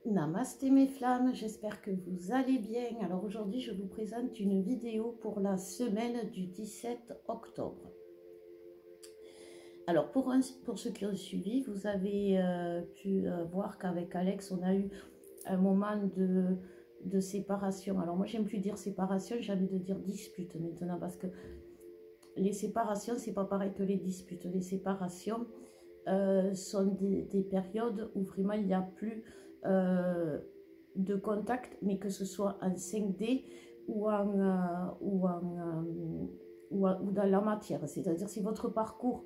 Namasté mes flammes, j'espère que vous allez bien. Alors aujourd'hui, je vous présente une vidéo pour la semaine du 17 octobre. Alors pour ceux qui ont suivi, vous avez pu voir qu'avec Alex, on a eu un moment de séparation. Alors moi, j'aime plus dire séparation, j'ai envie de dire dispute maintenant, parce que les séparations, c'est pas pareil que les disputes. Les séparations sont des périodes où vraiment il n'y a plus de contact, mais que ce soit en 5D ou ou dans la matière. C'est-à-dire si votre parcours,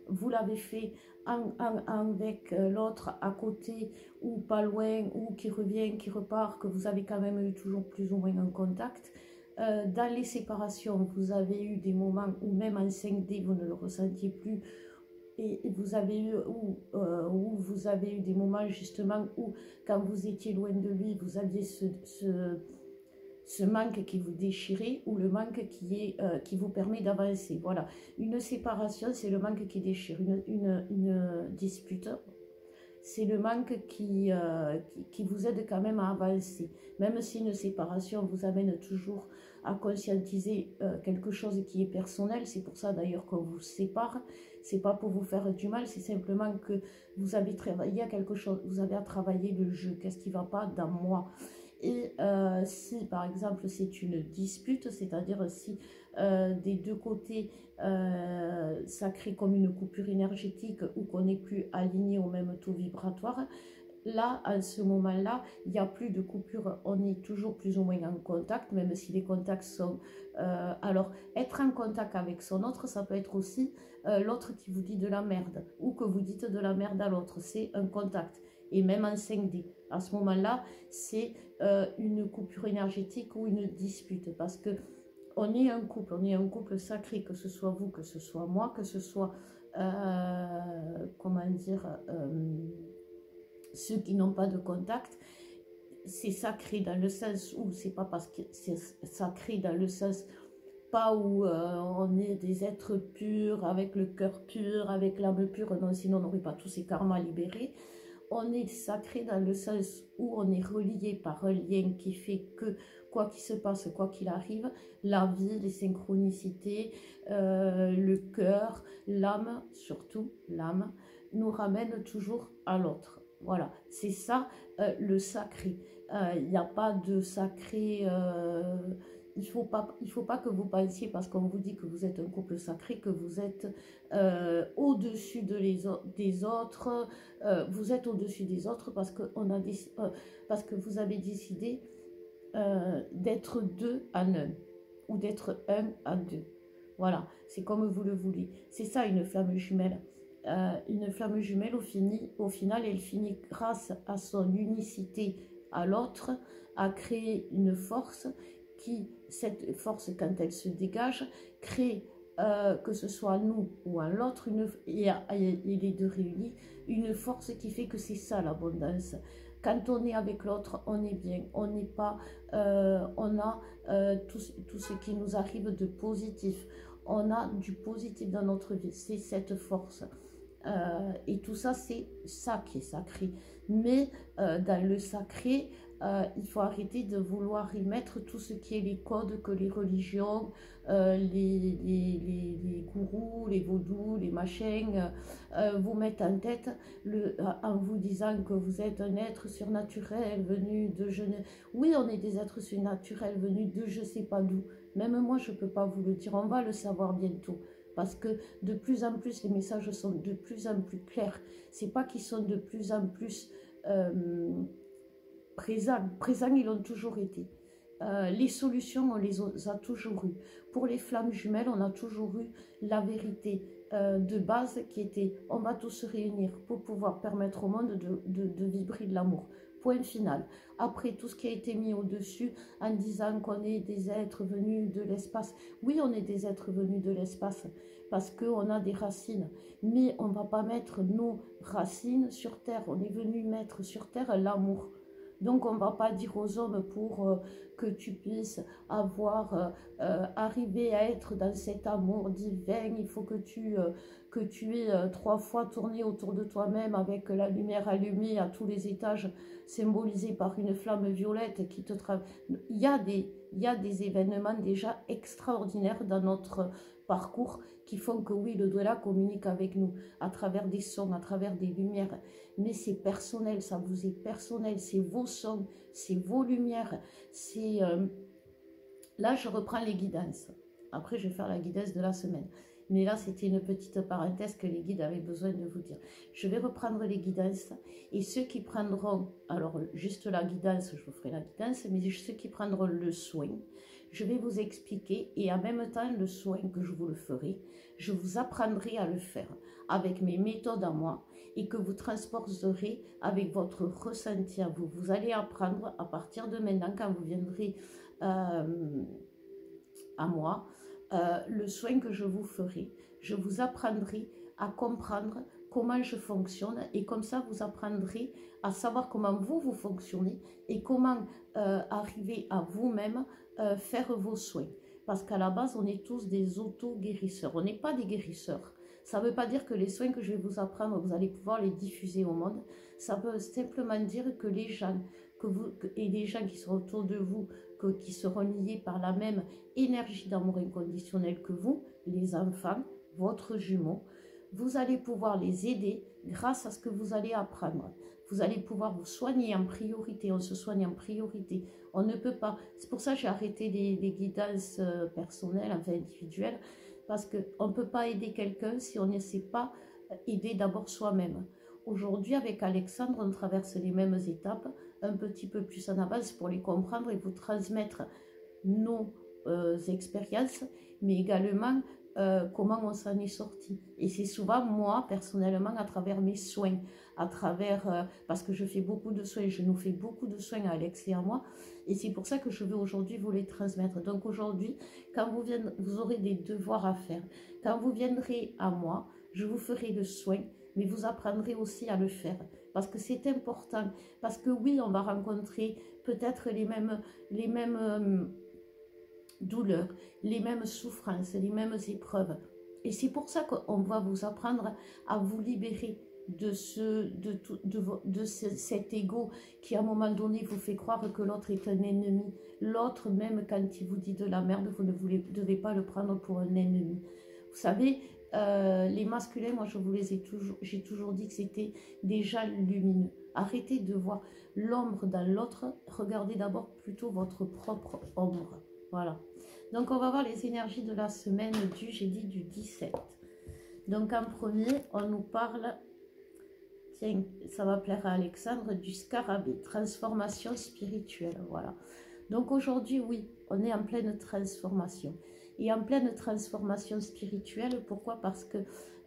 vous l'avez fait avec l'autre à côté ou pas loin, ou qui revient, qui repart, que vous avez quand même eu toujours plus ou moins un contact. Dans les séparations, vous avez eu des moments où même en 5D, vous ne le ressentiez plus, et vous avez eu où vous avez eu des moments justement où quand vous étiez loin de lui, vous aviez ce manque qui vous déchirait, ou le manque qui vous permet d'avancer. Voilà, une séparation, c'est le manque qui déchire. Une dispute, c'est le manque qui vous aide quand même à avancer. Même si une séparation vous amène toujours à conscientiser quelque chose qui est personnel, c'est pour ça d'ailleurs qu'on vous sépare, c'est pas pour vous faire du mal, c'est simplement que vous avez travaillé à quelque chose, vous avez à travailler le jeu, qu'est-ce qui ne va pas dans moi. Et si par exemple c'est une dispute, c'est-à-dire si des deux côtés ça crée comme une coupure énergétique ou qu'on n'est plus aligné au même taux vibratoire, là, à ce moment-là, il n'y a plus de coupure, on est toujours plus ou moins en contact, même si les contacts sont... alors, être en contact avec son autre, ça peut être aussi l'autre qui vous dit de la merde, ou que vous dites de la merde à l'autre, c'est un contact. Et même en 5D, à ce moment-là, c'est une coupure énergétique ou une dispute, parce que on est un couple sacré, que ce soit vous, que ce soit moi, que ce soit, comment dire... ceux qui n'ont pas de contact. C'est sacré dans le sens où c'est pas parce que c'est sacré dans le sens pas où on est des êtres purs, avec le cœur pur, avec l'âme pure, non, sinon on n'aurait pas tous ces karmas libérés. On est sacré dans le sens où on est relié par un lien qui fait que quoi qu'il se passe, quoi qu'il arrive, la vie, les synchronicités, le cœur, l'âme, surtout l'âme, nous ramène toujours à l'autre. Voilà, c'est ça le sacré. Il n'y a pas de sacré... il ne faut pas que vous pensiez, parce qu'on vous dit que vous êtes un couple sacré, que vous êtes au-dessus des autres. Vous êtes au-dessus des autres parce que vous avez décidé d'être deux en un, ou d'être un à deux. Voilà, c'est comme vous le voulez. C'est ça une flamme jumelle. Une flamme jumelle, au final, elle finit grâce à son unicité à l'autre, à créer une force qui, cette force, quand elle se dégage, crée, que ce soit nous ou à l'autre, et les deux réunis, une force qui fait que c'est ça l'abondance. Quand on est avec l'autre, on est bien, on n'est pas, on a tout ce qui nous arrive de positif. On a du positif dans notre vie, c'est cette force. Et tout ça, c'est ça qui est sacré. Mais dans le sacré, il faut arrêter de vouloir y mettre tout ce qui est les codes que les religions, les gourous, les vaudous, les machins vous mettent en tête en vous disant que vous êtes un être surnaturel venu de je ne... Oui, on est des êtres surnaturels venus de je ne sais pas d'où. Même moi, je ne peux pas vous le dire. On va le savoir bientôt. Parce que de plus en plus, les messages sont de plus en plus clairs. C'est pas qu'ils sont de plus en plus présents. Présents, ils l'ont toujours été. Les solutions, on les a toujours eues. Pour les flammes jumelles, on a toujours eu la vérité de base qui était « on va tous se réunir pour pouvoir permettre au monde de vibrer de l'amour ». Point final. Après, tout ce qui a été mis au-dessus en disant qu'on est des êtres venus de l'espace. Oui, on est des êtres venus de l'espace parce qu'on a des racines. Mais on ne va pas mettre nos racines sur Terre. On est venu mettre sur Terre l'amour. Donc, on ne va pas dire aux hommes pour que tu puisses arriver à être dans cet amour divin, il faut que que tu es 3 fois tourné autour de toi-même avec la lumière allumée à tous les étages, symbolisée par une flamme violette qui te traverse. Il y a des événements déjà extraordinaires dans notre parcours qui font que oui, le Douala communique avec nous à travers des sons, à travers des lumières. Mais c'est personnel, ça vous est personnel, c'est vos sons, c'est vos lumières. C'est là, je reprends les guidances. Après, je vais faire la guidance de la semaine. Mais là, c'était une petite parenthèse que les guides avaient besoin de vous dire. Je vais reprendre les guidances et ceux qui prendront, alors juste la guidance, je vous ferai la guidance, mais ceux qui prendront le soin, je vais vous expliquer et en même temps, le soin que je vous le ferai, je vous apprendrai à le faire avec mes méthodes à moi et que vous transporterez avec votre ressenti à vous. Vous allez apprendre à partir de maintenant, quand vous viendrez à moi, le soin que je vous ferai, je vous apprendrai à comprendre comment je fonctionne et comme ça vous apprendrez à savoir comment vous fonctionnez et comment arriver à vous-même faire vos soins. Parce qu'à la base, on est tous des auto-guérisseurs, on n'est pas des guérisseurs. Ça ne veut pas dire que les soins que je vais vous apprendre, vous allez pouvoir les diffuser au monde. Ça veut simplement dire que les gens, et les gens qui sont autour de vous, qui seront liés par la même énergie d'amour inconditionnel que vous, les enfants, votre jumeau, vous allez pouvoir les aider grâce à ce que vous allez apprendre. Vous allez pouvoir vous soigner en priorité, on se soigne en priorité. On ne peut pas, c'est pour ça que j'ai arrêté les guidances personnelles, enfin individuelles, parce qu'on ne peut pas aider quelqu'un si on ne sait pas aider d'abord soi-même. Aujourd'hui, avec Alexandre, on traverse les mêmes étapes, un petit peu plus en avance pour les comprendre et vous transmettre nos expériences, mais également comment on s'en est sorti. Et c'est souvent moi, personnellement, à travers mes soins, à travers, parce que je fais beaucoup de soins, je nous fais beaucoup de soins à Alex et à moi, et c'est pour ça que je veux aujourd'hui vous les transmettre. Donc aujourd'hui, quand vous aurez des devoirs à faire, quand vous viendrez à moi, je vous ferai le soin, mais vous apprendrez aussi à le faire. Parce que c'est important. Parce que oui, on va rencontrer peut-être les mêmes douleurs, les mêmes souffrances, les mêmes épreuves. Et c'est pour ça qu'on va vous apprendre à vous libérer de cet ego qui à un moment donné vous fait croire que l'autre est un ennemi. L'autre, même quand il vous dit de la merde, vous ne devez pas le prendre pour un ennemi. Vous savez, les masculins, moi je vous les ai toujours, j'ai toujours dit que c'était des gens lumineux. Arrêtez de voir l'ombre dans l'autre, regardez d'abord plutôt votre propre ombre. Voilà. Donc on va voir les énergies de la semaine j'ai dit du 17. Donc en premier, on nous parle, tiens, ça va plaire à Alexandre, du scarabée, transformation spirituelle. Voilà. Donc aujourd'hui, oui, on est en pleine transformation. Et en pleine transformation spirituelle, pourquoi? Parce que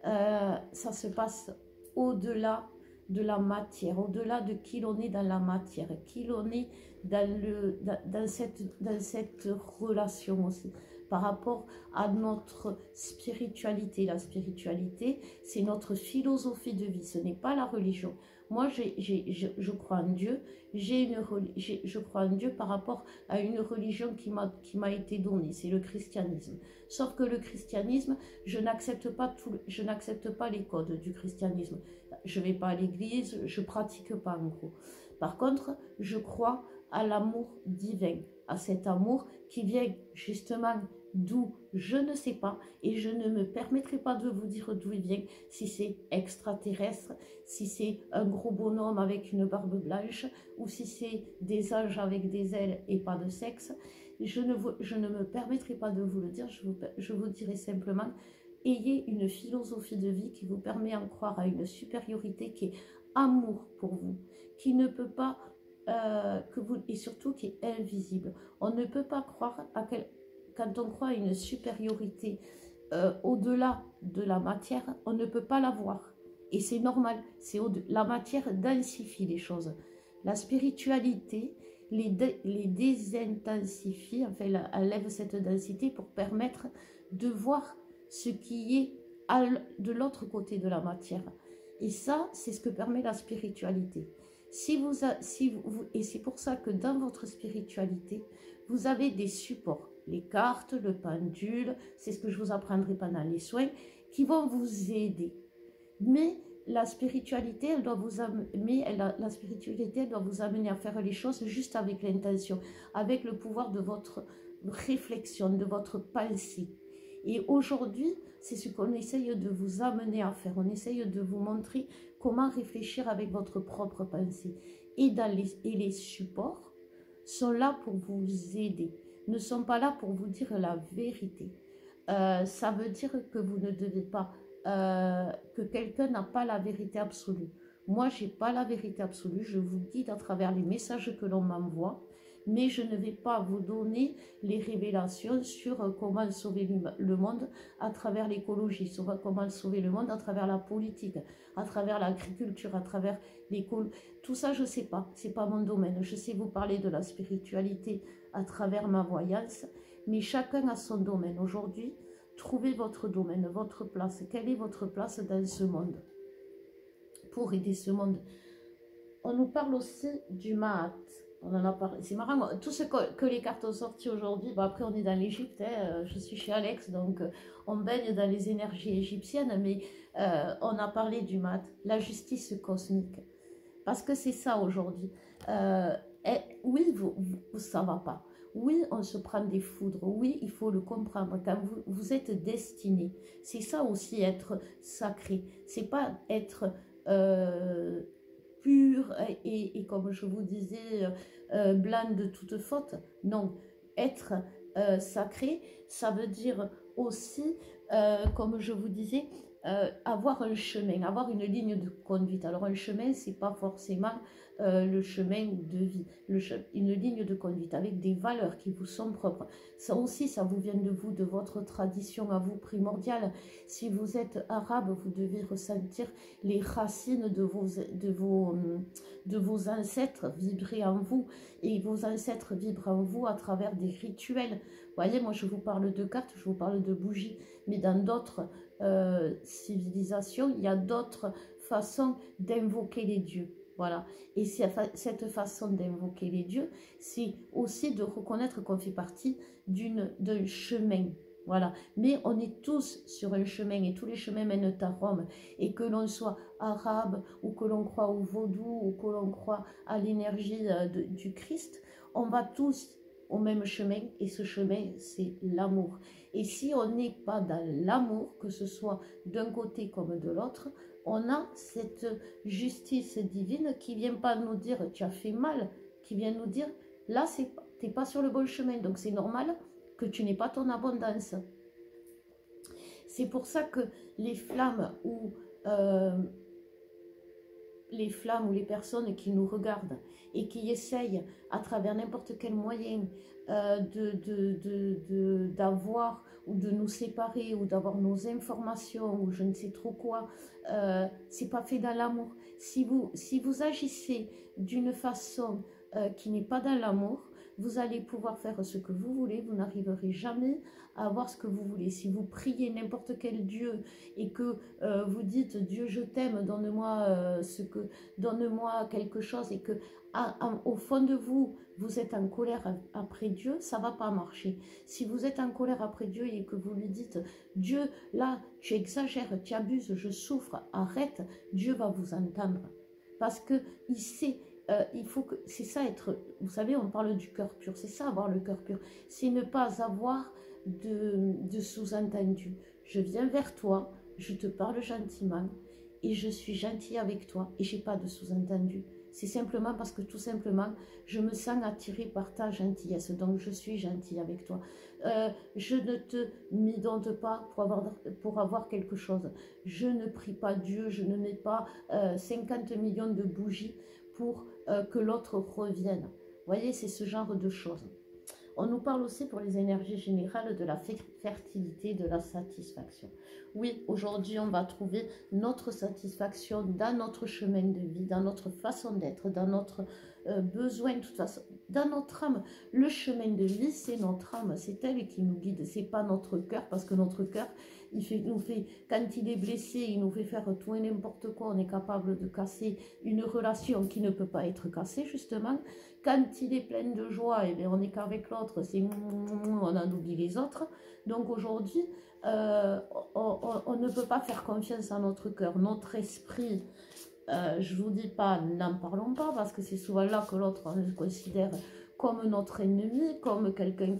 ça se passe au-delà de la matière, au-delà de qui l'on est dans la matière, qui l'on est dans cette relation aussi, par rapport à notre spiritualité. La spiritualité, c'est notre philosophie de vie, ce n'est pas la religion. Moi, je crois en Dieu, je crois en Dieu par rapport à une religion qui m'a été donnée, c'est le christianisme. Sauf que le christianisme, je n'accepte pas les codes du christianisme. Je ne vais pas à l'église, je ne pratique pas en gros. Par contre, je crois à l'amour divin, à cet amour qui vient justement d'où je ne sais pas et je ne me permettrai pas de vous dire d'où il vient, si c'est extraterrestre, si c'est un gros bonhomme avec une barbe blanche ou si c'est des anges avec des ailes et pas de sexe. Je ne me permettrai pas de vous le dire, je vous dirai simplement, ayez une philosophie de vie qui vous permet d'en croire à une supériorité qui est amour pour vous, qui ne peut pas, et surtout qui est invisible. On ne peut pas croire quand on croit à une supériorité au-delà de la matière, on ne peut pas la voir. Et c'est normal, la matière densifie les choses. La spiritualité les désintensifie, enfin elle enlève cette densité pour permettre de voir ce qui est de l'autre côté de la matière. Et ça, c'est ce que permet la spiritualité. Et c'est pour ça que dans votre spiritualité, vous avez des supports. Les cartes, le pendule, c'est ce que je vous apprendrai pendant les soins. qui vont vous aider. Mais la spiritualité, elle doit vous amener, la spiritualité, elle doit vous amener à faire les choses juste avec l'intention, avec le pouvoir de votre réflexion, de votre pensée. Et aujourd'hui, c'est ce qu'on essaye de vous amener à faire. On essaye de vous montrer comment réfléchir avec votre propre pensée. Et les supports sont là pour vous aider, ne sont pas là pour vous dire la vérité. Ça veut dire que vous ne devez pas, que quelqu'un n'a pas la vérité absolue. Moi, je n'ai pas la vérité absolue, je vous guide à travers les messages que l'on m'envoie, mais je ne vais pas vous donner les révélations sur comment sauver le monde à travers l'écologie, sur comment sauver le monde à travers la politique, à travers l'agriculture, à travers l'école. Tout ça, je ne sais pas, ce n'est pas mon domaine. Je sais vous parler de la spiritualité à travers ma voyance, mais chacun a son domaine. Aujourd'hui, trouvez votre domaine, votre place. Quelle est votre place dans ce monde pour aider ce monde? On nous parle aussi du Maat. On en a parlé. C'est marrant, tout ce que les cartes ont sorti aujourd'hui, bon, après on est dans l'Égypte, hein, je suis chez Alex, donc on baigne dans les énergies égyptiennes, mais on a parlé du Maat, la justice cosmique. Parce que c'est ça aujourd'hui. Oui, ça va pas. Oui, on se prend des foudres. Oui, il faut le comprendre. Quand vous êtes destiné, c'est ça aussi être sacré. C'est pas être pur et comme je vous disais, blanc de toute faute. Non, être sacré, ça veut dire aussi, comme je vous disais, avoir un chemin, avoir une ligne de conduite. Alors un chemin, c'est pas forcément le chemin de vie, une ligne de conduite avec des valeurs qui vous sont propres. Ça aussi, ça vous vient de vous, de votre tradition à vous primordiale. Si vous êtes arabe, vous devez ressentir les racines de vos ancêtres vibrer en vous, et vos ancêtres vibrent en vous à travers des rituels. Vous voyez, moi je vous parle de cartes, je vous parle de bougies, mais dans d'autres civilisations, il y a d'autres façons d'invoquer les dieux. Voilà. Et cette façon d'invoquer les dieux, c'est aussi de reconnaître qu'on fait partie d'un chemin. Voilà. Mais on est tous sur un chemin et tous les chemins mènent à Rome. Et que l'on soit arabe ou que l'on croit au vaudou ou que l'on croit à l'énergie du Christ, on va tous au même chemin et ce chemin, c'est l'amour. Et si on n'est pas dans l'amour, que ce soit d'un côté comme de l'autre, on a cette justice divine qui vient pas nous dire tu as fait mal, qui vient nous dire là tu n'es pas sur le bon chemin, donc c'est normal que tu n'aies pas ton abondance. C'est pour ça que les flammes ou les personnes qui nous regardent et qui essayent à travers n'importe quel moyen d'avoir ou de nous séparer ou d'avoir nos informations ou je ne sais trop quoi, c'est pas fait dans l'amour. Si vous agissez d'une façon qui n'est pas dans l'amour, vous allez pouvoir faire ce que vous voulez, vous n'arriverez jamais à avoir ce que vous voulez. Si vous priez n'importe quel Dieu et que vous dites Dieu je t'aime, donne-moi quelque chose, et que au fond de vous, vous êtes en colère après Dieu, ça ne va pas marcher. Si vous êtes en colère après Dieu et que vous lui dites Dieu, là, tu exagères, tu abuses, je souffre, arrête, Dieu va vous entendre. Parce qu'il sait, il faut que, c'est ça être, vous savez, on parle du cœur pur, c'est ça avoir le cœur pur, c'est ne pas avoir de sous-entendu. Je viens vers toi, je te parle gentiment et je suis gentille avec toi et j'ai pas de sous-entendu. C'est simplement parce que tout simplement, je me sens attirée par ta gentillesse, donc je suis gentille avec toi. Je ne te m'idente pas pour avoir quelque chose. Je ne prie pas Dieu, je ne mets pas 50 millions de bougies pour que l'autre revienne. Vous voyez, c'est ce genre de choses. On nous parle aussi pour les énergies générales de la fertilité, de la satisfaction. Oui, aujourd'hui, on va trouver notre satisfaction dans notre chemin de vie, dans notre façon d'être, dans notre besoin, de toute façon, dans notre âme. Le chemin de vie, c'est notre âme, c'est elle qui nous guide, c'est pas notre cœur, parce que notre cœur, quand il est blessé, il nous fait faire tout et n'importe quoi, on est capable de casser une relation qui ne peut pas être cassée, justement. Quand il est plein de joie, eh bien, on n'est qu'avec l'autre, on en oublie les autres. Donc aujourd'hui, on ne peut pas faire confiance à notre cœur, notre esprit. Je vous dis pas, n'en parlons pas, parce que c'est souvent là que l'autre on le considère comme notre ennemi, comme quelqu'un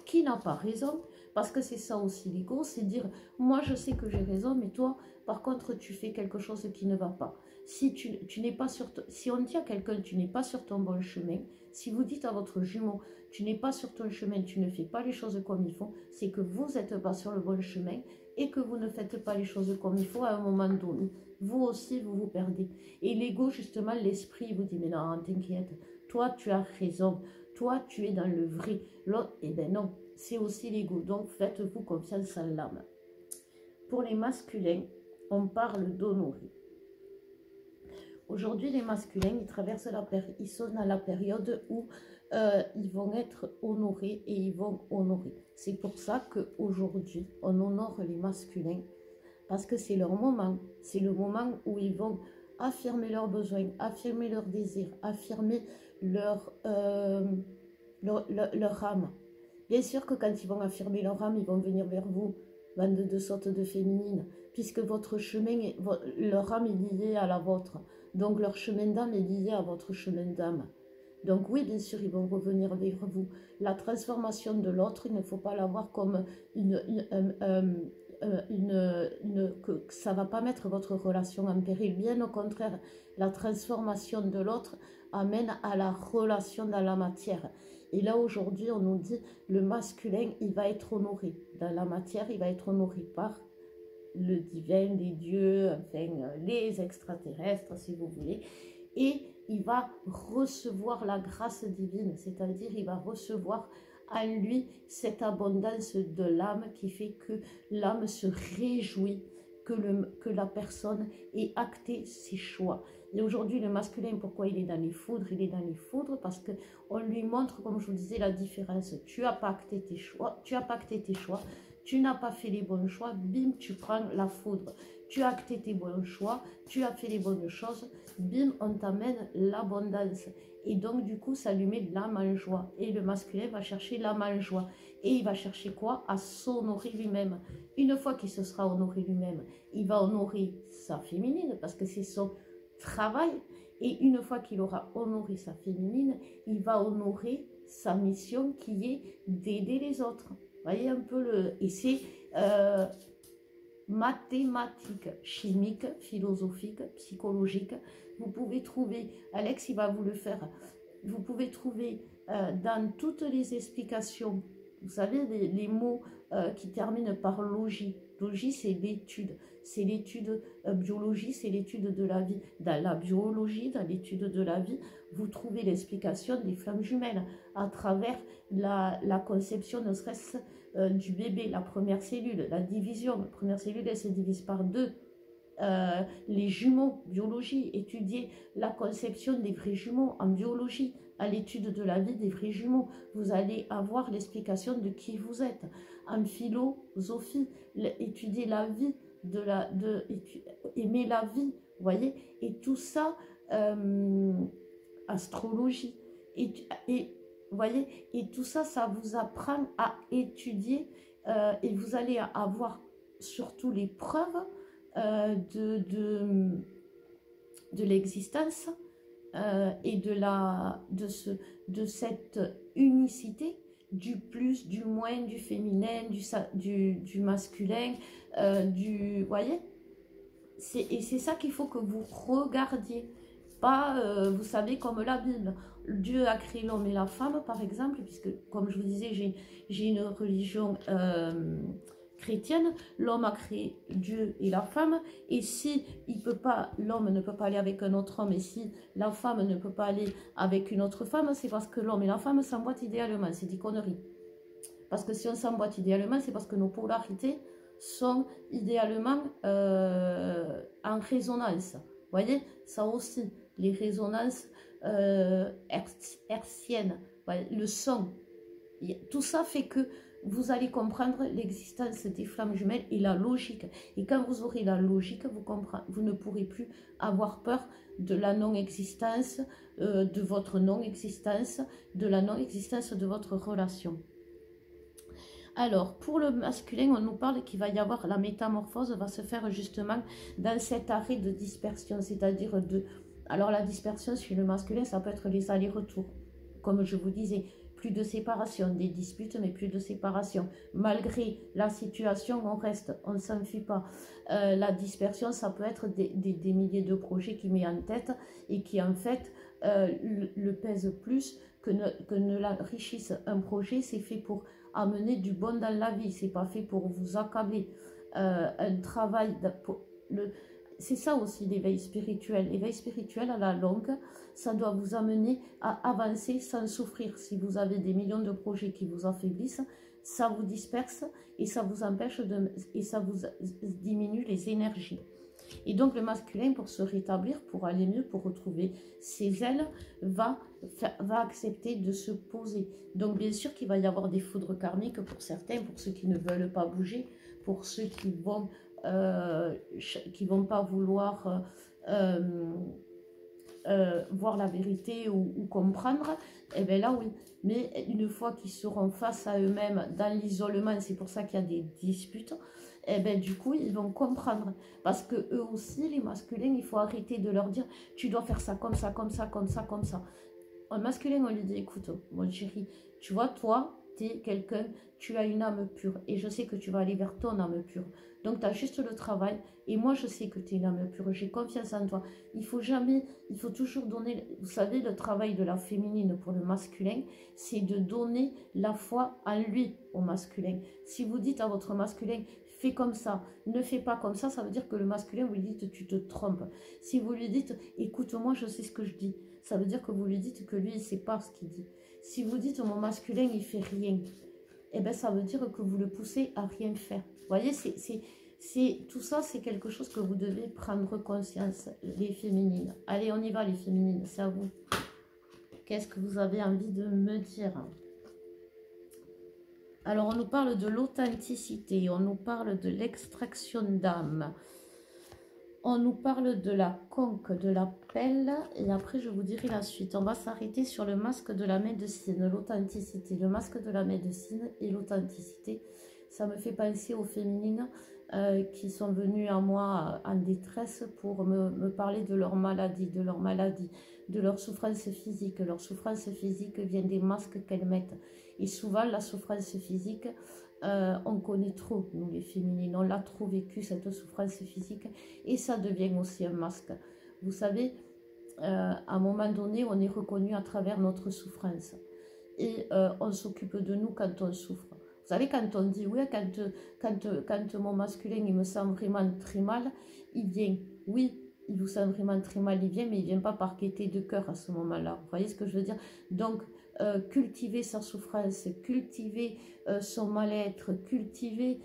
qui n'a pas raison, parce que c'est ça aussi l'ego, c'est dire, moi je sais que j'ai raison, mais toi, par contre, tu fais quelque chose qui ne va pas. Si tu n'es pas si on dit à quelqu'un, tu n'es pas sur ton bon chemin, si vous dites à votre jumeau, tu n'es pas sur ton chemin, tu ne fais pas les choses comme il faut, c'est que vous n'êtes pas sur le bon chemin et que vous ne faites pas les choses comme il faut à un moment donné. Vous aussi, vous vous perdez. Et l'ego, justement, l'esprit vous dit, mais non, t'inquiète, toi, tu as raison, toi, tu es dans le vrai. L'autre, eh bien non, c'est aussi l'ego. Donc, faites-vous confiance en l'âme. Pour les masculins, on parle d'honorer. Aujourd'hui, les masculins, ils sont dans la période où ils vont être honorés et ils vont honorer. C'est pour ça qu'aujourd'hui, on honore les masculins parce que c'est leur moment. C'est le moment où ils vont affirmer leurs besoins, affirmer leurs désirs, affirmer leur âme. Bien sûr que quand ils vont affirmer leur âme, ils vont venir vers vous, bande de sortes de féminines, puisque votre chemin, leur âme est liée à la vôtre. Donc leur chemin d'âme est lié à votre chemin d'âme. Donc oui, bien sûr, ils vont revenir vers vous. La transformation de l'autre, il ne faut pas la voir comme que ça ne va pas mettre votre relation en péril. Bien au contraire, la transformation de l'autre amène à la relation dans la matière. Et là, aujourd'hui, on nous dit, le masculin, il va être honoré. Dans la matière, il va être honoré par le divin, les dieux, enfin, les extraterrestres, si vous voulez. Et il va recevoir la grâce divine, c'est-à-dire il va recevoir en lui cette abondance de l'âme qui fait que l'âme se réjouit que la personne ait acté ses choix. Et aujourd'hui, le masculin, pourquoi il est dans les foudres? Il est dans les foudres parce qu'on lui montre, comme je vous disais, la différence. Tu n'as pas acté tes choix, tu n'as pas fait les bons choix, bim, tu prends la foudre. Tu as acté tes bons choix, tu as fait les bonnes choses, bim, on t'amène l'abondance. Et donc, du coup, ça lui met de l'âme en joie. Et le masculin va chercher l'âme en joie. Et il va chercher quoi? À s'honorer lui-même. Une fois qu'il se sera honoré lui-même, il va honorer sa féminine, parce que c'est son travail. Et une fois qu'il aura honoré sa féminine, il va honorer sa mission qui est d'aider les autres. Vous voyez un peu le... Et c'est mathématique, chimique, philosophique, psychologique. Vous pouvez trouver, Alex il va vous le faire, vous pouvez trouver dans toutes les explications, vous savez, les mots qui terminent par logis. Logis, c'est l'étude. C'est l'étude biologie, c'est l'étude de la vie. Dans la biologie, dans l'étude de la vie, vous trouvez l'explication des flammes jumelles à travers la conception, ne serait-ce du bébé, la première cellule, la division. La première cellule, elle se divise par deux. Les jumeaux, biologie, étudier la conception des vrais jumeaux en biologie, à l'étude de la vie des vrais jumeaux. Vous allez avoir l'explication de qui vous êtes. En philosophie, étudier la vie, aimer la vie, vous voyez, et tout ça, astrologie, et vous voyez, et tout ça, ça vous apprend à étudier et vous allez avoir surtout les preuves de l'existence et de cette unicité du plus, du moins, du féminin, du masculin, vous voyez, et c'est ça qu'il faut que vous regardiez. Pas, vous savez, comme la Bible, Dieu a créé l'homme et la femme, par exemple, puisque, comme je vous disais, j'ai une religion chrétienne. L'homme a créé Dieu et la femme, et si l'homme ne peut pas aller avec un autre homme, et si la femme ne peut pas aller avec une autre femme, c'est parce que l'homme et la femme s'emboîtent idéalement. C'est des conneries. Parce que si on s'emboîte idéalement, c'est parce que nos polarités sont idéalement en résonance. Vous voyez, ça aussi, les résonances hertziennes, le son, tout ça fait que vous allez comprendre l'existence des flammes jumelles et la logique. Et quand vous aurez la logique, vous ne pourrez plus avoir peur de la non-existence, de votre non-existence, de la non-existence de votre relation. Alors, pour le masculin, on nous parle qu'il va y avoir la métamorphose, va se faire justement dans cet arrêt de dispersion, c'est-à-dire de... Alors, la dispersion chez le masculin, ça peut être les allers-retours. Comme je vous disais, plus de séparation, des disputes, mais plus de séparation. Malgré la situation, on reste, on ne s'enfuit pas. La dispersion, ça peut être des milliers de projets qui met en tête et qui, en fait, le pèse plus que ne l'enrichisse. Un projet, c'est fait pour amener du bon dans la vie, c'est pas fait pour vous accabler. Un travail, c'est ça aussi l'éveil spirituel. L'éveil spirituel à la longue, ça doit vous amener à avancer sans souffrir. Si vous avez des millions de projets qui vous affaiblissent, ça vous disperse et ça vous empêche et ça vous diminue les énergies. Et donc le masculin, pour se rétablir, pour aller mieux, pour retrouver ses ailes, va accepter de se poser. Donc bien sûr qu'il va y avoir des foudres karmiques pour certains, pour ceux qui ne veulent pas bouger, pour ceux qui vont pas vouloir voir la vérité ou comprendre, et bien là oui. Mais une fois qu'ils seront face à eux-mêmes dans l'isolement, c'est pour ça qu'il y a des disputes, et bien du coup ils vont comprendre. Parce que eux aussi, les masculins, il faut arrêter de leur dire tu dois faire ça, comme ça, comme ça, comme ça, comme ça. Un masculin, on lui dit écoute, mon chéri, tu vois, toi, tu es quelqu'un, tu as une âme pure. Et je sais que tu vas aller vers ton âme pure. Donc, tu as juste le travail. Et moi, je sais que tu es une âme pure. J'ai confiance en toi. Il faut toujours donner... Vous savez, le travail de la féminine pour le masculin, c'est de donner la foi en lui, au masculin. Si vous dites à votre masculin, fais comme ça, ne fais pas comme ça veut dire que le masculin, vous lui dites, tu te trompes. Si vous lui dites, écoute-moi, je sais ce que je dis, ça veut dire que vous lui dites que lui, il ne sait pas ce qu'il dit. Si vous dites, mon masculin, il fait rien, eh bien, ça veut dire que vous le poussez à rien faire. Vous voyez, tout ça, c'est quelque chose que vous devez prendre conscience, les féminines. Allez, on y va, les féminines, c'est à vous. Qu'est-ce que vous avez envie de me dire? Alors, on nous parle de l'authenticité, on nous parle de l'extraction d'âme, on nous parle de la conque, de la pelle, et après, je vous dirai la suite. On va s'arrêter sur le masque de la médecine, l'authenticité. Le masque de la médecine et l'authenticité, ça me fait penser aux féminines qui sont venues à moi en détresse pour me parler de leur maladie, de leur souffrance physique. Leur souffrance physique vient des masques qu'elles mettent. Et souvent, la souffrance physique, on connaît trop, nous les féminines, on l'a trop vécu, cette souffrance physique, et ça devient aussi un masque. Vous savez, à un moment donné, on est reconnu à travers notre souffrance. Et on s'occupe de nous quand on souffre. Vous savez, quand on dit, oui, quand mon masculin, il me sent vraiment très mal, il vient, oui, il vous sent vraiment très mal, il vient, mais il ne vient pas par gaieté de cœur à ce moment-là. Vous voyez ce que je veux dire? Donc, cultiver sa souffrance, cultiver son mal-être, cultiver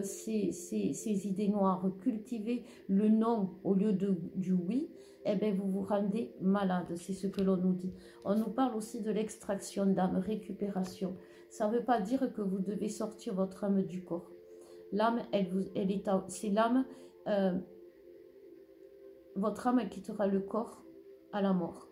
ses idées noires, cultiver le non au lieu du oui, eh bien, vous vous rendez malade. C'est ce que l'on nous dit. On nous parle aussi de l'extraction d'âme, récupération. Ça ne veut pas dire que vous devez sortir votre âme du corps. L'âme, c'est l'âme, votre âme quittera le corps à la mort.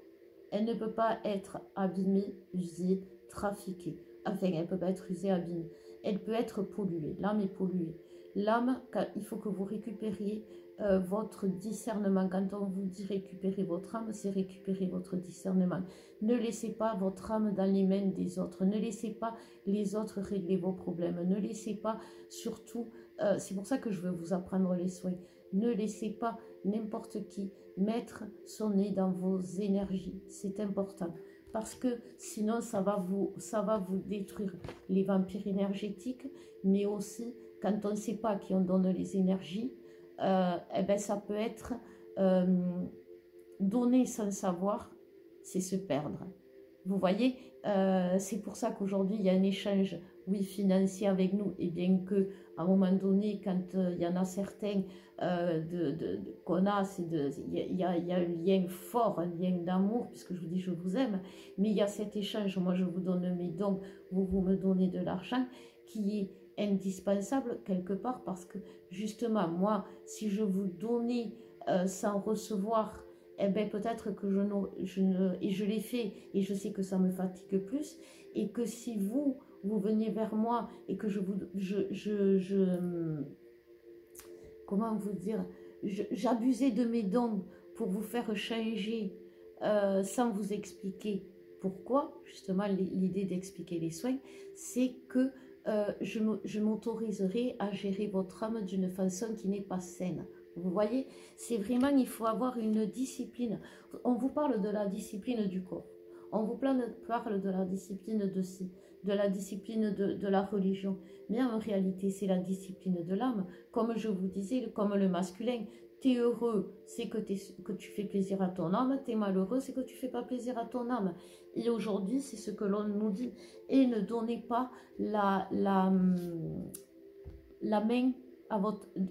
Elle ne peut pas être abîmée, usée, trafiquée. Enfin, elle ne peut pas être usée, abîmée. Elle peut être polluée. L'âme est polluée. L'âme, il faut que vous récupériez votre discernement. Quand on vous dit récupérer votre âme, c'est récupérer votre discernement. Ne laissez pas votre âme dans les mains des autres. Ne laissez pas les autres régler vos problèmes. Ne laissez pas, surtout, c'est pour ça que je veux vous apprendre les soins. Ne laissez pas n'importe qui mettre son nez dans vos énergies. C'est important. Parce que sinon, ça va vous détruire. Les vampires énergétiques, mais aussi, quand on ne sait pas à qui on donne les énergies, eh ben, ça peut être donner sans savoir, c'est se perdre. Vous voyez, c'est pour ça qu'aujourd'hui, il y a un échange, oui, financier avec nous, et bien que à un moment donné, quand il y en a certains qu'on a, il y a un lien fort, un lien d'amour, puisque je vous dis je vous aime, mais il y a cet échange, moi je vous donne mes dons, vous me donnez de l'argent, qui est indispensable quelque part, parce que justement, moi, si je vous donnais sans recevoir, eh ben peut-être que et je l'ai fait, et je sais que ça me fatigue plus, et que si vous veniez vers moi, et que comment vous dire, j'abusais de mes dons pour vous faire changer sans vous expliquer pourquoi, justement l'idée d'expliquer les soins, c'est que je m'autoriserai à gérer votre âme d'une façon qui n'est pas saine. Vous voyez, c'est vraiment, il faut avoir une discipline. On vous parle de la discipline du corps. On vous parle de la discipline de la discipline de la religion. Mais en réalité, c'est la discipline de l'âme. Comme je vous disais, comme le masculin, t'es heureux, c'est que tu fais plaisir à ton âme. T'es malheureux, c'est que tu fais pas plaisir à ton âme. Et aujourd'hui, c'est ce que l'on nous dit. Et ne donnez pas la main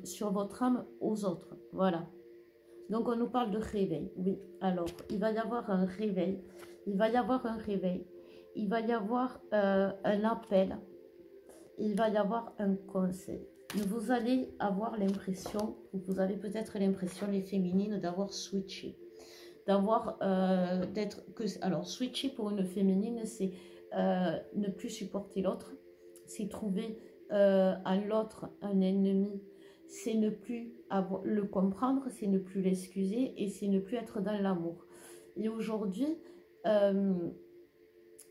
sur votre âme aux autres. Voilà. Donc, on nous parle de réveil. Oui, alors, il va y avoir un réveil. Il va y avoir un réveil. Il va y avoir un appel. Il va y avoir un conseil. Vous allez avoir l'impression, vous avez peut-être l'impression, les féminines, d'avoir switché. Alors, switcher pour une féminine, c'est ne plus supporter l'autre. C'est trouver à l'autre un ennemi. C'est ne plus le comprendre, c'est ne plus l'excuser et c'est ne plus être dans l'amour. Et aujourd'hui,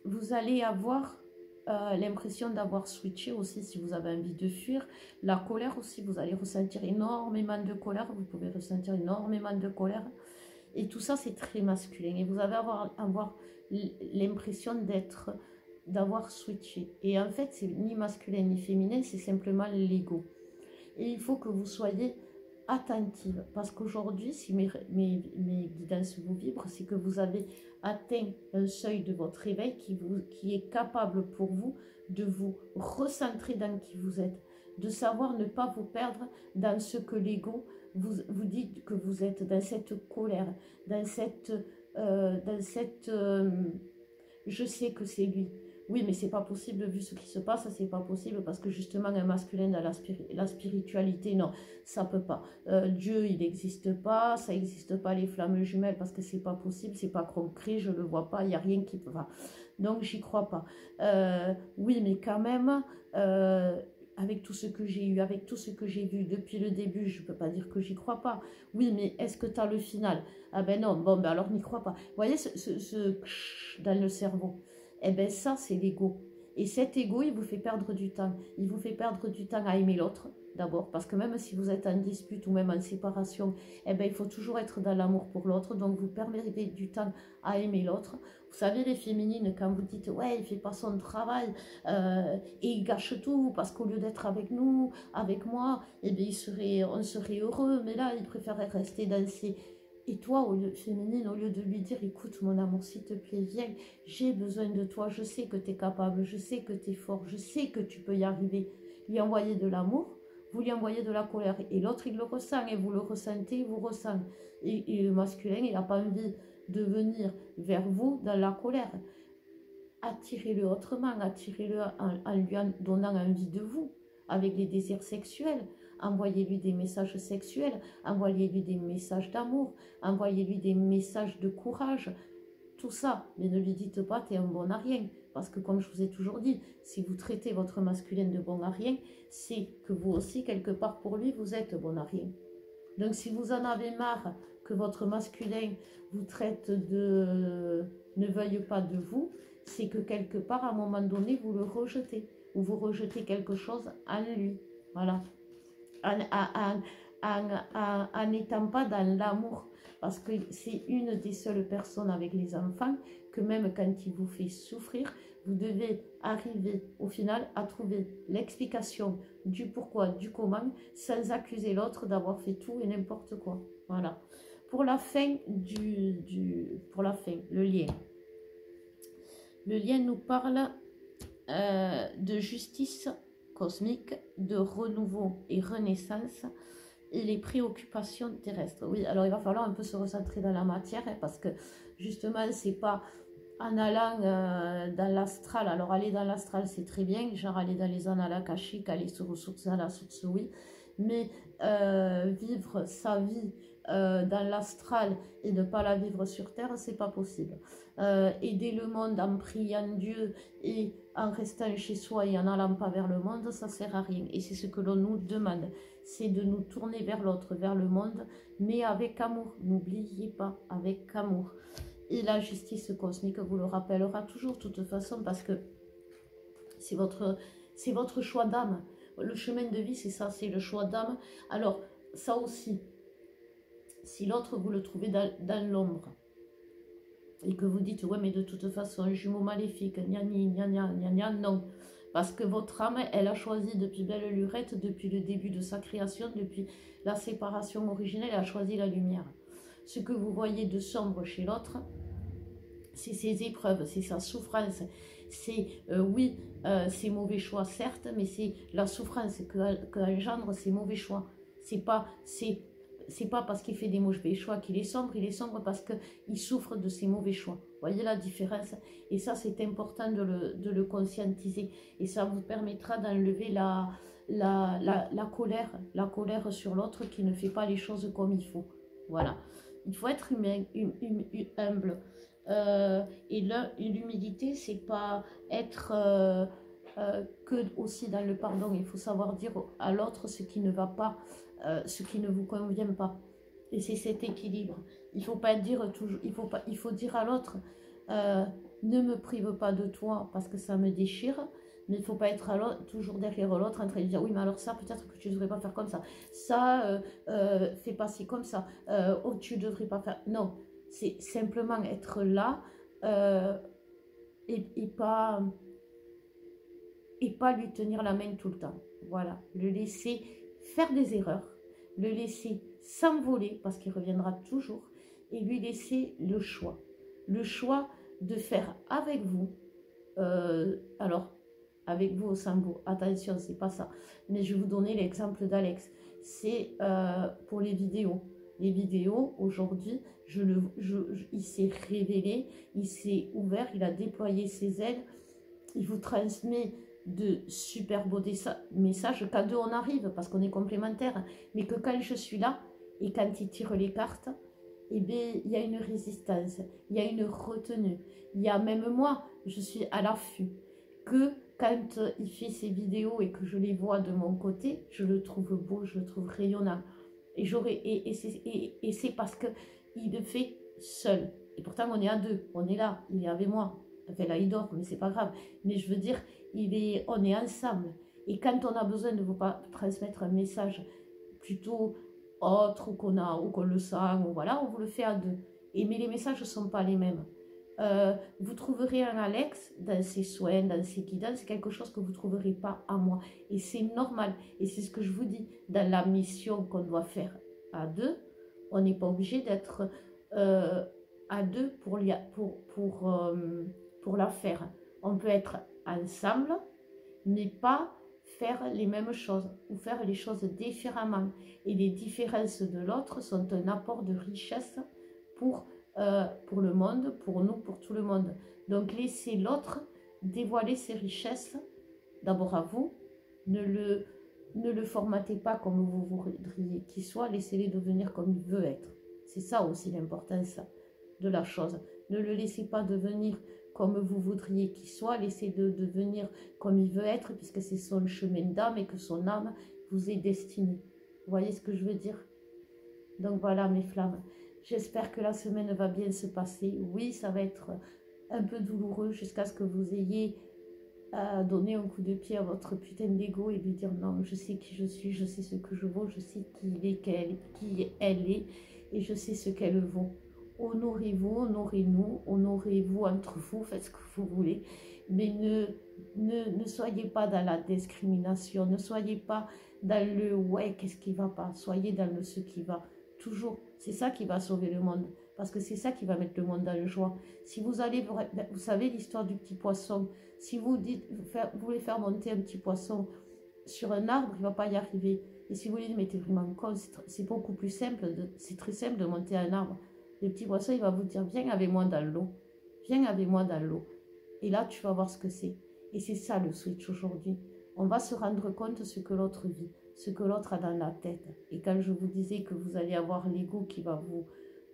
vous allez avoir l'impression d'avoir switché aussi si vous avez envie de fuir. La colère aussi, vous allez ressentir énormément de colère. Vous pouvez ressentir énormément de colère. Et tout ça, c'est très masculin. Et vous allez avoir l'impression d'avoir switché. Et en fait, c'est ni masculin ni féminin, c'est simplement l'ego. Et il faut que vous soyez attentive. Parce qu'aujourd'hui, si mes guidances vous vibrent, c'est que vous avez atteint un seuil de votre réveil qui est capable pour vous de vous recentrer dans qui vous êtes. De savoir ne pas vous perdre dans ce que l'ego vous dit que vous êtes, dans cette colère, dans cette je sais que c'est lui. Oui, mais c'est pas possible vu ce qui se passe, c'est pas possible parce que justement un masculin dans la spiritualité, non, ça peut pas. Dieu, il n'existe pas, ça n'existe pas les flammes jumelles parce que c'est pas possible, c'est pas concret, je le vois pas, il y a rien qui peut. Enfin, donc j'y crois pas. Oui, mais quand même. Avec tout ce que j'ai eu, avec tout ce que j'ai vu depuis le début, je ne peux pas dire que j'y crois pas. Oui, mais est-ce que tu as le final? Ah ben non, bon, ben alors n'y crois pas. Vous voyez ce dans le cerveau? Eh ben ça, c'est l'ego. Et cet ego, il vous fait perdre du temps. Il vous fait perdre du temps à aimer l'autre, d'abord, parce que même si vous êtes en dispute ou même en séparation, eh ben il faut toujours être dans l'amour pour l'autre, donc vous permettez du temps à aimer l'autre. Vous savez, les féminines, quand vous dites « ouais, il fait pas son travail et il gâche tout, parce qu'au lieu d'être avec nous, avec moi, eh bien, on serait heureux, mais là, il préférerait rester dans ses... » Et toi, féminine, au lieu de lui dire « écoute, mon amour, s'il te plaît, viens, j'ai besoin de toi, je sais que tu es capable, je sais que tu es fort, je sais que tu peux y arriver. » Lui envoyer de l'amour, vous lui envoyez de la colère. Et l'autre, il le ressent, et vous le ressentez, il vous ressent. Et le masculin, il n'a pas envie de venir vers vous dans la colère. Attirez-le autrement, attirez-le en lui donnant envie de vous, avec les désirs sexuels. Envoyez-lui des messages sexuels, envoyez-lui des messages d'amour, envoyez-lui des messages de courage. Tout ça, mais ne lui dites pas t'es un bon à rien. Parce que comme je vous ai toujours dit, si vous traitez votre masculin de bon à rien, c'est que vous aussi, quelque part pour lui, vous êtes bon à rien. Donc si vous en avez marre que votre masculin vous traite ne veuille pas de vous, c'est que quelque part, à un moment donné, vous le rejetez. Ou vous rejetez quelque chose en lui. Voilà. En n'étant pas dans l'amour. Parce que c'est une des seules personnes avec les enfants que même quand il vous fait souffrir, vous devez arriver au final à trouver l'explication du pourquoi, du comment, sans accuser l'autre d'avoir fait tout et n'importe quoi. Voilà. Pour la fin, le lien. Le lien nous parle de justice cosmique, de renouveau et renaissance et les préoccupations terrestres. Oui, alors il va falloir un peu se recentrer dans la matière hein, parce que justement, c'est pas en allant dans l'astral. Alors aller dans l'astral, c'est très bien, genre aller dans les annales akashiques, aller se ressourcer à la source, oui, mais vivre sa vie dans l'astral et ne pas la vivre sur terre, c'est pas possible. Aider le monde en priant Dieu et en restant chez soi et en n'allant pas vers le monde, ça sert à rien. Et c'est ce que l'on nous demande, c'est de nous tourner vers l'autre, vers le monde, mais avec amour. N'oubliez pas, avec amour. Et la justice cosmique vous le rappellera toujours, de toute façon, parce que c'est votre choix d'âme. Le chemin de vie, c'est ça, c'est le choix d'âme. Alors, ça aussi, si l'autre, vous le trouvez dans l'ombre, et que vous dites, ouais, mais de toute façon, jumeau maléfique, gna gna gna gna gna, non. Parce que votre âme, elle a choisi depuis belle lurette, depuis le début de sa création, depuis la séparation originelle, elle a choisi la lumière. Ce que vous voyez de sombre chez l'autre, c'est ses épreuves, c'est sa souffrance, c'est, oui, ses mauvais choix, certes, mais c'est la souffrance qu'engendre ses mauvais choix. C'est pas parce qu'il fait des mauvais choix qu'il est sombre parce qu'il souffre de ses mauvais choix. Vous voyez la différence? Et ça, c'est important de le conscientiser. Et ça vous permettra d'enlever la colère sur l'autre qui ne fait pas les choses comme il faut. Voilà. Il faut être humain, humble. Et l'humilité, c'est pas être que aussi dans le pardon. Il faut savoir dire à l'autre ce qui ne va pas, ce qui ne vous convient pas. Et c'est cet équilibre. Il faut pas dire toujours, il faut dire à l'autre, ne me prive pas de toi parce que ça me déchire. Mais il ne faut pas être toujours derrière l'autre en train de dire oui, mais alors ça, peut-être que tu ne devrais pas faire comme ça. Ça, fais pas ci comme ça. Oh, tu ne devrais pas faire. Non, c'est simplement être là et pas lui tenir la main tout le temps. Voilà, le laisser faire des erreurs, le laisser s'envoler parce qu'il reviendra toujours et lui laisser le choix de faire avec vous. Alors, avec vous au Sambo, attention, c'est pas ça. Mais je vais vous donner l'exemple d'Alex. C'est pour les vidéos. Les vidéos, aujourd'hui, il s'est révélé, il s'est ouvert, il a déployé ses ailes, il vous transmet de super beaux messages qu'à deux on arrive, parce qu'on est complémentaires, mais que quand je suis là, et quand il tire les cartes, eh bien, il y a une résistance, il y a une retenue. Il y a même moi, je suis à l'affût, que quand il fait ses vidéos et que je les vois de mon côté, je le trouve beau, je le trouve rayonnant. Et c'est parce qu'il le fait seul. Et pourtant, on est à deux. On est là. Il est avec moi. Enfin, là, il dort, mais c'est pas grave. Mais je veux dire, on est ensemble. Et quand on a besoin de vous transmettre un message plutôt autre, ou qu'on le sent, ou voilà, on vous le fait à deux. Mais les messages ne sont pas les mêmes. Vous trouverez un Alex dans ses soins, dans ses guidances, c'est quelque chose que vous ne trouverez pas à moi. Et c'est normal. Et c'est ce que je vous dis. Dans la mission qu'on doit faire à deux, on n'est pas obligé d'être à deux pour la faire. On peut être ensemble, mais pas faire les mêmes choses ou faire les choses différemment. Et les différences de l'autre sont un apport de richesse pour le monde, pour nous, pour tout le monde. Donc laissez l'autre dévoiler ses richesses, d'abord à vous, ne le formatez pas comme vous voudriez qu'il soit, laissez-le devenir comme il veut être. C'est ça aussi l'importance de la chose. Ne le laissez pas devenir comme vous voudriez qu'il soit, laissez-le devenir comme il veut être, puisque c'est son chemin d'âme et que son âme vous est destinée. Vous voyez ce que je veux dire? Donc voilà mes flammes. J'espère que la semaine va bien se passer. Oui, ça va être un peu douloureux jusqu'à ce que vous ayez donné un coup de pied à votre putain d'ego et lui dire non, je sais qui je suis, je sais ce que je vaux, je sais qui elle est et je sais ce qu'elle vaut. Honorez-vous, honorez-nous, honorez-vous entre vous, faites ce que vous voulez, mais ne soyez pas dans la discrimination, ne soyez pas dans le ouais, qu'est-ce qui va pas, soyez dans le ce qui va. Toujours, c'est ça qui va sauver le monde, parce que c'est ça qui va mettre le monde dans le joie. Si vous allez, vous savez l'histoire du petit poisson, si vous voulez faire monter un petit poisson sur un arbre, il ne va pas y arriver. Et si vous lui dites, mais t'es vraiment con, c'est beaucoup plus simple, c'est très simple de monter un arbre. Le petit poisson, il va vous dire, viens avec moi dans l'eau, viens avec moi dans l'eau. Et là, tu vas voir ce que c'est. Et c'est ça le switch aujourd'hui. On va se rendre compte de ce que l'autre vit, ce que l'autre a dans la tête. Et quand je vous disais que vous allez avoir l'ego qui va vous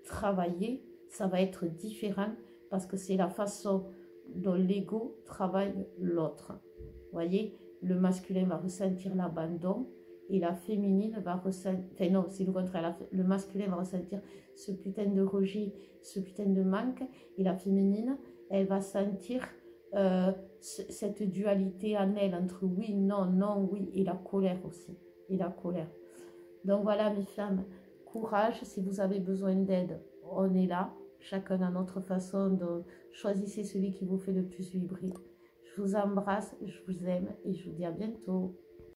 travailler, ça va être différent parce que c'est la façon dont l'ego travaille l'autre. Vous voyez, le masculin va ressentir l'abandon et la féminine va ressentir, enfin non, c'est le contraire, le masculin va ressentir ce putain de rejet, ce putain de manque, et la féminine, elle va sentir cette dualité en elle entre oui, non, non, oui, et la colère aussi, et la colère. Donc voilà mes femmes, courage, si vous avez besoin d'aide, on est là, chacun à notre façon, de choisissez celui qui vous fait le plus vibrer. Je vous embrasse, je vous aime et je vous dis à bientôt.